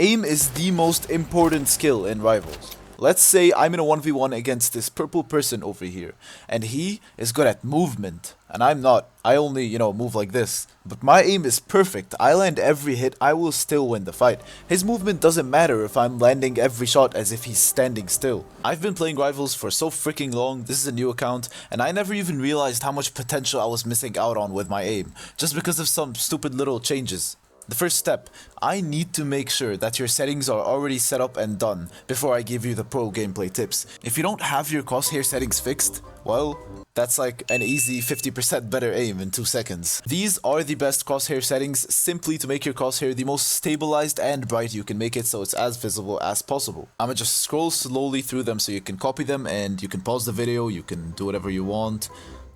Aim is the most important skill in Rivals. Let's say I'm in a 1v1 against this purple person over here, and he is good at movement, and I'm not. I only, move like this. But my aim is perfect. I land every hit, I will still win the fight. His movement doesn't matter if I'm landing every shot as if he's standing still. I've been playing Rivals for so freaking long, this is a new account, and I never even realized how much potential I was missing out on with my aim, just because of some stupid little changes. The first step, I need to make sure that your settings are already set up and done before I give you the pro gameplay tips. If you don't have your crosshair settings fixed, well, that's like an easy 50% better aim in 2 seconds. These are the best crosshair settings simply to make your crosshair the most stabilized and bright you can make it so it's as visible as possible. I'ma just scroll slowly through them so you can copy them and you can pause the video, you can do whatever you want.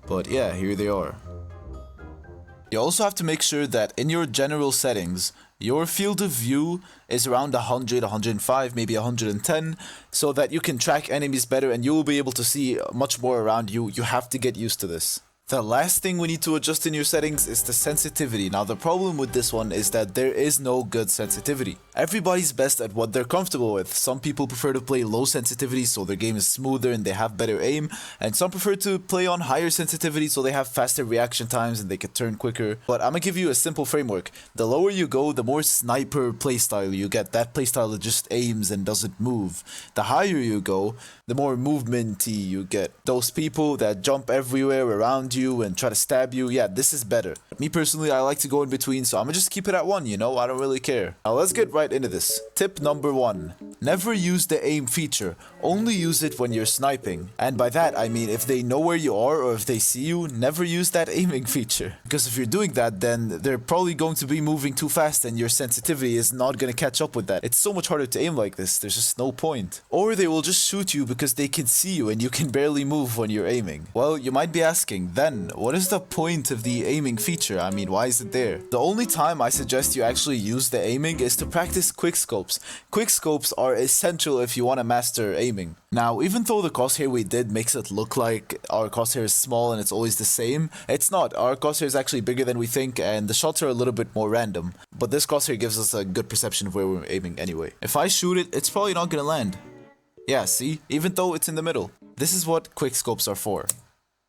But yeah, here they are. You also have to make sure that in your general settings, your field of view is around 100, 105, maybe 110, so that you can track enemies better and you will be able to see much more around you. You have to get used to this. The last thing we need to adjust in your settings is the sensitivity. Now the problem with this one is that there is no good sensitivity. Everybody's best at what they're comfortable with. Some people prefer to play low sensitivity so their game is smoother and they have better aim, and some prefer to play on higher sensitivity so they have faster reaction times and they can turn quicker. But I'm gonna give you a simple framework. The lower you go, the more sniper playstyle you get. That playstyle that just aims and doesn't move. The higher you go, the more movement-y you get. Those people that jump everywhere around you and try to stab you, yeah, this is better. Me personally, I like to go in between, so I'm gonna just keep it at 1, I don't really care. Now let's get right into this. Tip number 1. Never use the aim feature. Only use it when you're sniping. And by that, I mean if they know where you are or if they see you, never use that aiming feature. Because if you're doing that, then they're probably going to be moving too fast and your sensitivity is not gonna catch up with that. It's so much harder to aim like this, there's just no point. Or they will just shoot you because they can see you and you can barely move when you're aiming. Well, you might be asking, then what is the point of the aiming feature? I mean, why is it there? The only time I suggest you actually use the aiming is to practice quickscopes. Quickscopes are essential if you want to master aiming. Now, even though the crosshair we did makes it look like our crosshair is small and it's always the same, it's not. Our crosshair is actually bigger than we think and the shots are a little bit more random. But this crosshair gives us a good perception of where we're aiming anyway. If I shoot it, it's probably not gonna land. Yeah, see? Even though it's in the middle. This is what quickscopes are for.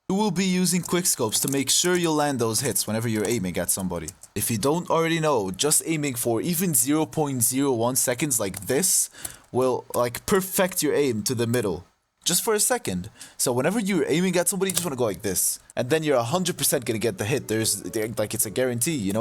You will be using quickscopes to make sure you'll land those hits whenever you're aiming at somebody. If you don't already know, just aiming for even 0.01 seconds like this will perfect your aim to the middle. Just for a second. So whenever you're aiming at somebody, you just want to go like this. And then you're 100% gonna get the hit. It's a guarantee,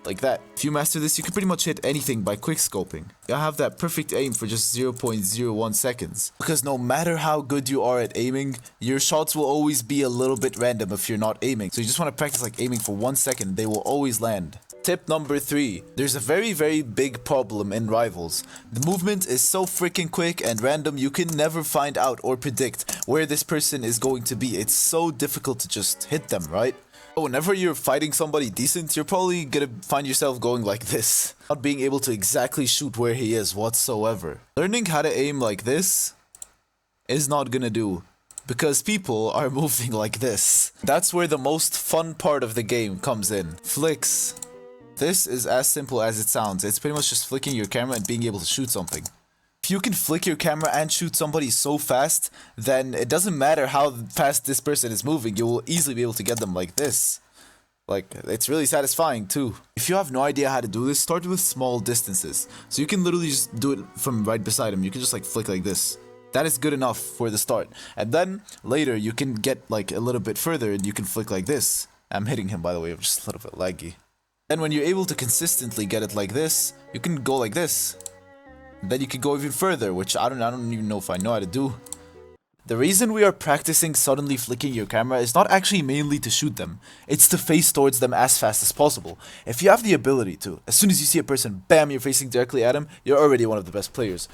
like that. If you master this, you can pretty much hit anything by quickscoping. You'll have that perfect aim for just 0.01 seconds. Because no matter how good you are at aiming, your shots will always be a little bit random if you're not aiming. So you just want to practice aiming for 1 second, they will always land. Tip number 3. There's a very, very big problem in Rivals. The movement is so freaking quick and random, you can never find out or predict where this person is going to be. It's so difficult to just hit them, right? Whenever you're fighting somebody decent, you're probably gonna find yourself going like this, not being able to exactly shoot where he is whatsoever. Learning how to aim like this is not gonna do, because people are moving like this. That's where the most fun part of the game comes in. Flicks. This is as simple as it sounds. It's pretty much just flicking your camera and being able to shoot something. If you can flick your camera and shoot somebody so fast, then it doesn't matter how fast this person is moving, you will easily be able to get them like this. It's really satisfying too. If you have no idea how to do this, start with small distances. So you can literally just do it from right beside him. You can just flick like this. That is good enough for the start. And then later you can get a little bit further and you can flick like this. I'm hitting him, by the way, I'm just a little bit laggy. Then when you're able to consistently get it like this, you can go like this. Then you can go even further, which I don't even know if I know how to do. The reason we are practicing suddenly flicking your camera is not actually mainly to shoot them. It's to face towards them as fast as possible. If you have the ability to, as soon as you see a person, bam, you're facing directly at him, you're already one of the best players.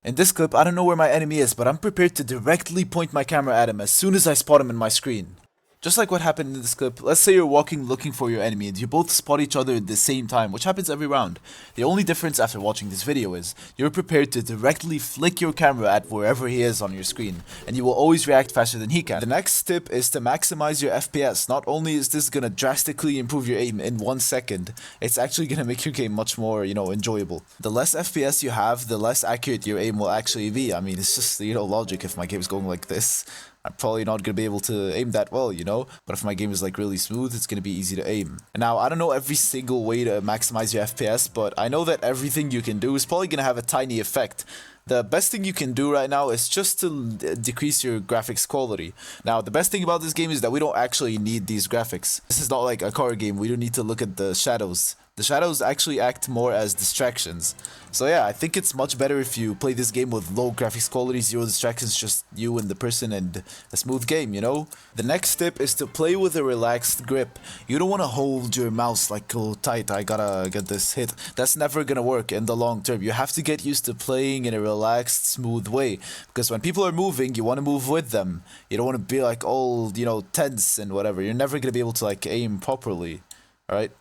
In this clip, I don't know where my enemy is, but I'm prepared to directly point my camera at him as soon as I spot him in my screen. Just like what happened in this clip, let's say you're walking looking for your enemy and you both spot each other at the same time, which happens every round. The only difference after watching this video is, you're prepared to directly flick your camera at wherever he is on your screen, and you will always react faster than he can. The next tip is to maximize your FPS. Not only is this gonna drastically improve your aim in 1 second, it's actually gonna make your game much more, enjoyable. The less FPS you have, the less accurate your aim will actually be. I mean, it's just, logic. If my game's going like this, I'm probably not going to be able to aim that well, But if my game is like really smooth, it's going to be easy to aim. And now, I don't know every single way to maximize your FPS, but I know that everything you can do is probably going to have a tiny effect. The best thing you can do right now is just to decrease your graphics quality. Now, the best thing about this game is that we don't actually need these graphics. This is not like a car game. We don't need to look at the shadows. The shadows actually act more as distractions. So yeah, I think it's much better if you play this game with low graphics quality, 0 distractions, just you and the person, and a smooth game, The next tip is to play with a relaxed grip. You don't want to hold your mouse like, oh tight, I gotta get this hit. That's never gonna work in the long term. You have to get used to playing in a relaxed, smooth way. Because when people are moving, you want to move with them. You don't want to be like all, tense and whatever. You're never gonna be able to like aim properly, alright?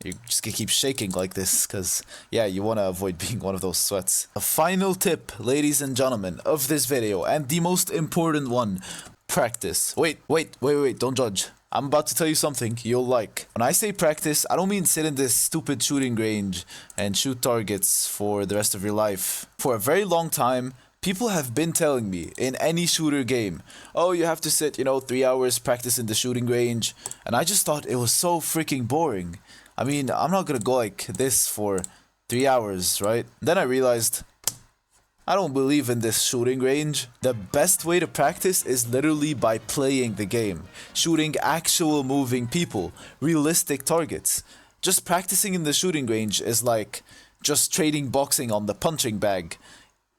You're just gonna keep shaking like this, because, yeah, you want to avoid being one of those sweats. A final tip, ladies and gentlemen, of this video, and the most important one, practice. Wait, don't judge. I'm about to tell you something you'll like. When I say practice, I don't mean sit in this stupid shooting range and shoot targets for the rest of your life. For a very long time, people have been telling me in any shooter game, oh, you have to sit, 3 hours practice in the shooting range, and I just thought it was so freaking boring. I mean, I'm not gonna go like this for 3 hours, right? Then I realized, I don't believe in this shooting range. The best way to practice is literally by playing the game. Shooting actual moving people, realistic targets. Just practicing in the shooting range is like just trading boxing on the punching bag.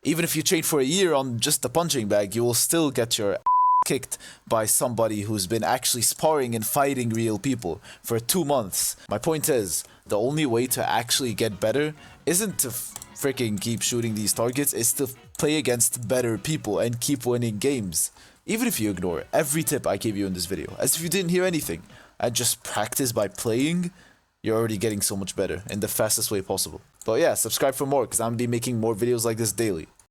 Even if you train for a year on just the punching bag, you will still get your kicked by somebody who's been actually sparring and fighting real people for 2 months. My point is, the only way to actually get better isn't to freaking keep shooting these targets, it's to play against better people and keep winning games. Even if you ignore every tip I gave you in this video, as if you didn't hear anything, and just practice by playing, you're already getting so much better in the fastest way possible. But yeah, subscribe for more, because I'm gonna be making more videos like this daily.